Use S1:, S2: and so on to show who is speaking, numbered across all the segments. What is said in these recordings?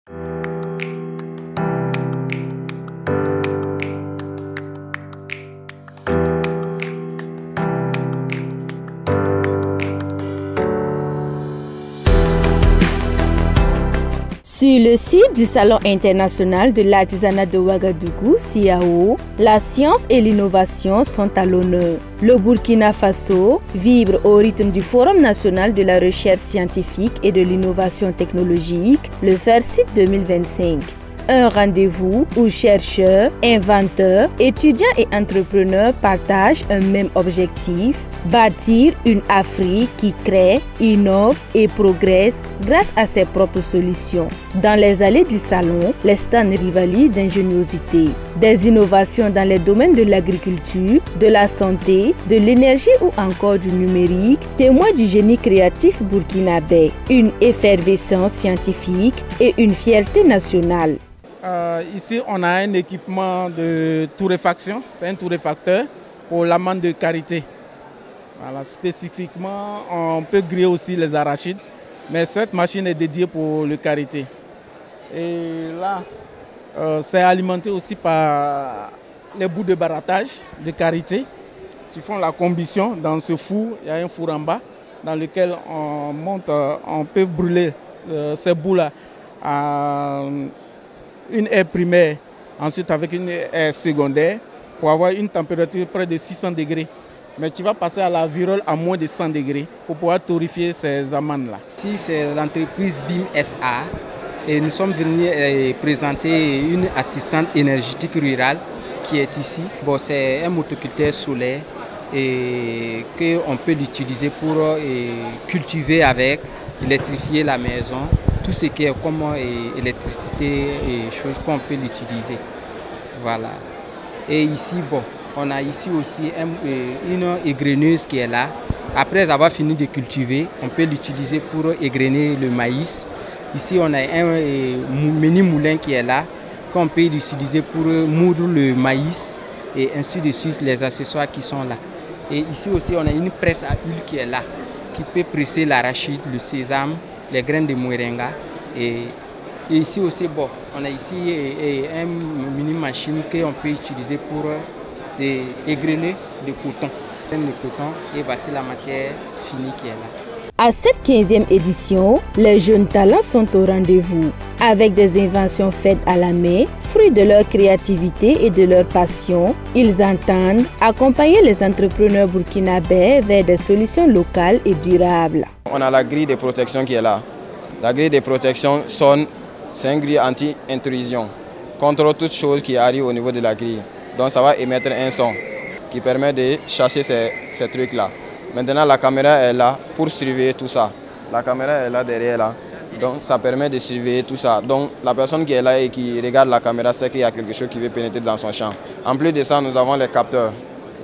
S1: Sur le site du Salon international de l'artisanat de Ouagadougou, SIAO, la science et l'innovation sont à l'honneur. Le Burkina Faso vibre au rythme du Forum national de la recherche scientifique et de l'innovation technologique, le FAIRCIT 2025. Un rendez-vous où chercheurs, inventeurs, étudiants et entrepreneurs partagent un même objectif, bâtir une Afrique qui crée, innove et progresse grâce à ses propres solutions. Dans les allées du salon, les stands rivalisent d'ingéniosité. Des innovations dans les domaines de l'agriculture, de la santé, de l'énergie ou encore du numérique témoignent du génie créatif burkinabé, une effervescence scientifique et une fierté nationale.
S2: Ici, on a un équipement de torréfaction, c'est un torréfacteur pour l'amande de karité. Voilà, spécifiquement, on peut griller aussi les arachides, mais cette machine est dédiée pour le karité. Et là, c'est alimenté aussi par les bouts de barattage de karité qui font la combustion dans ce four. Il y a un four en bas dans lequel on monte, on peut brûler ces bouts-là à une aire primaire, ensuite avec une aire secondaire pour avoir une température près de 600 degrés. Mais tu vas passer à la virole à moins de 100 degrés pour pouvoir torréfier ces amandes-là.
S3: Ici, c'est l'entreprise BIM SA et nous sommes venus présenter une assistante énergétique rurale qui est ici. Bon, c'est un motoculteur solaire et qu'on peut l'utiliser pour cultiver avec, électrifier la maison. Tout ce qui est comme électricité et choses qu'on peut l'utiliser. Voilà. Et ici, bon, on a ici aussi une égreneuse qui est là. Après avoir fini de cultiver, on peut l'utiliser pour égrener le maïs. Ici, on a un mini moulin qui est là, qu'on peut l'utiliser pour moudre le maïs et ainsi de suite, les accessoires qui sont là. Et ici aussi, on a une presse à huile qui est là, qui peut presser l'arachide, le sésame, les graines de moringa. Et ici aussi, bon, on a ici une mini machine qu'on peut utiliser pour égrener le coton. Et voici la matière finie qui est là.
S1: À cette 15e édition, les jeunes talents sont au rendez-vous. Avec des inventions faites à la main, fruits de leur créativité et de leur passion, ils entendent accompagner les entrepreneurs burkinabés vers des solutions locales et durables.
S4: On a la grille de protection qui est là. La grille de protection sonne, c'est une grille anti-intrusion, contre toute chose qui arrive au niveau de la grille. Donc ça va émettre un son qui permet de chasser ces trucs-là. Maintenant la caméra est là pour surveiller tout ça. La caméra est là derrière là, donc ça permet de surveiller tout ça. Donc la personne qui est là et qui regarde la caméra sait qu'il y a quelque chose qui veut pénétrer dans son champ. En plus de ça, nous avons les capteurs.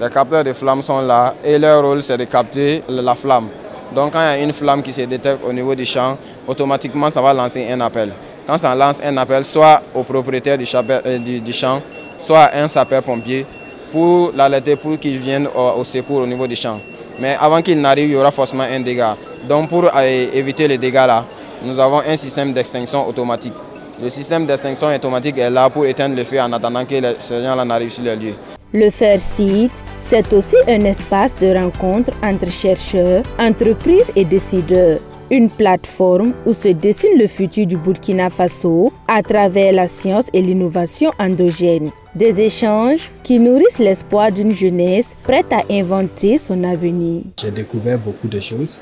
S4: Les capteurs de flammes sont là et leur rôle c'est de capter la flamme. Donc quand il y a une flamme qui se détecte au niveau du champ, automatiquement ça va lancer un appel. Quand ça lance un appel, soit au propriétaire du champ, soit à un sapeur-pompier pour l'alerter pour qu'il vienne au secours au niveau du champ. Mais avant qu'il n'arrive, il y aura forcément un dégât. Donc pour éviter les dégâts là, nous avons un système d'extinction automatique. Le système d'extinction automatique est là pour éteindre le feu en attendant que ces gens-là n'arrivent sur le lieu.
S1: Le FAIRCIT, c'est aussi un espace de rencontre entre chercheurs, entreprises et décideurs. Une plateforme où se dessine le futur du Burkina Faso à travers la science et l'innovation endogène. Des échanges qui nourrissent l'espoir d'une jeunesse prête à inventer son avenir.
S5: J'ai découvert beaucoup de choses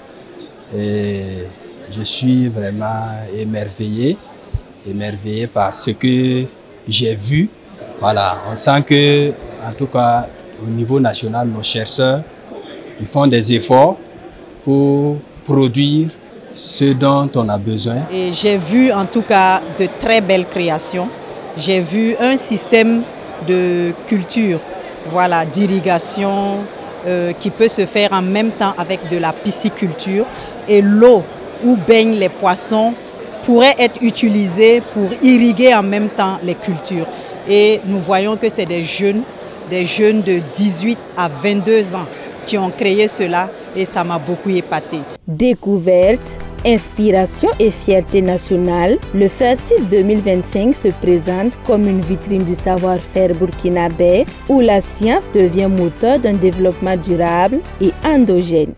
S5: et je suis vraiment émerveillé par ce que j'ai vu. Voilà, on sent que, en tout cas, au niveau national, nos chercheurs ils font des efforts pour produire ce dont on a besoin.
S6: J'ai vu en tout cas de très belles créations. J'ai vu un système de culture, voilà, d'irrigation qui peut se faire en même temps avec de la pisciculture. Et l'eau où baignent les poissons pourrait être utilisée pour irriguer en même temps les cultures. Et nous voyons que c'est des jeunes de 18 à 22 ans qui ont créé cela et ça m'a beaucoup épaté.
S1: Découverte, Inspiration et fierté nationale, le FAIRCID 2025 se présente comme une vitrine du savoir-faire burkinabé où la science devient moteur d'un développement durable et endogène.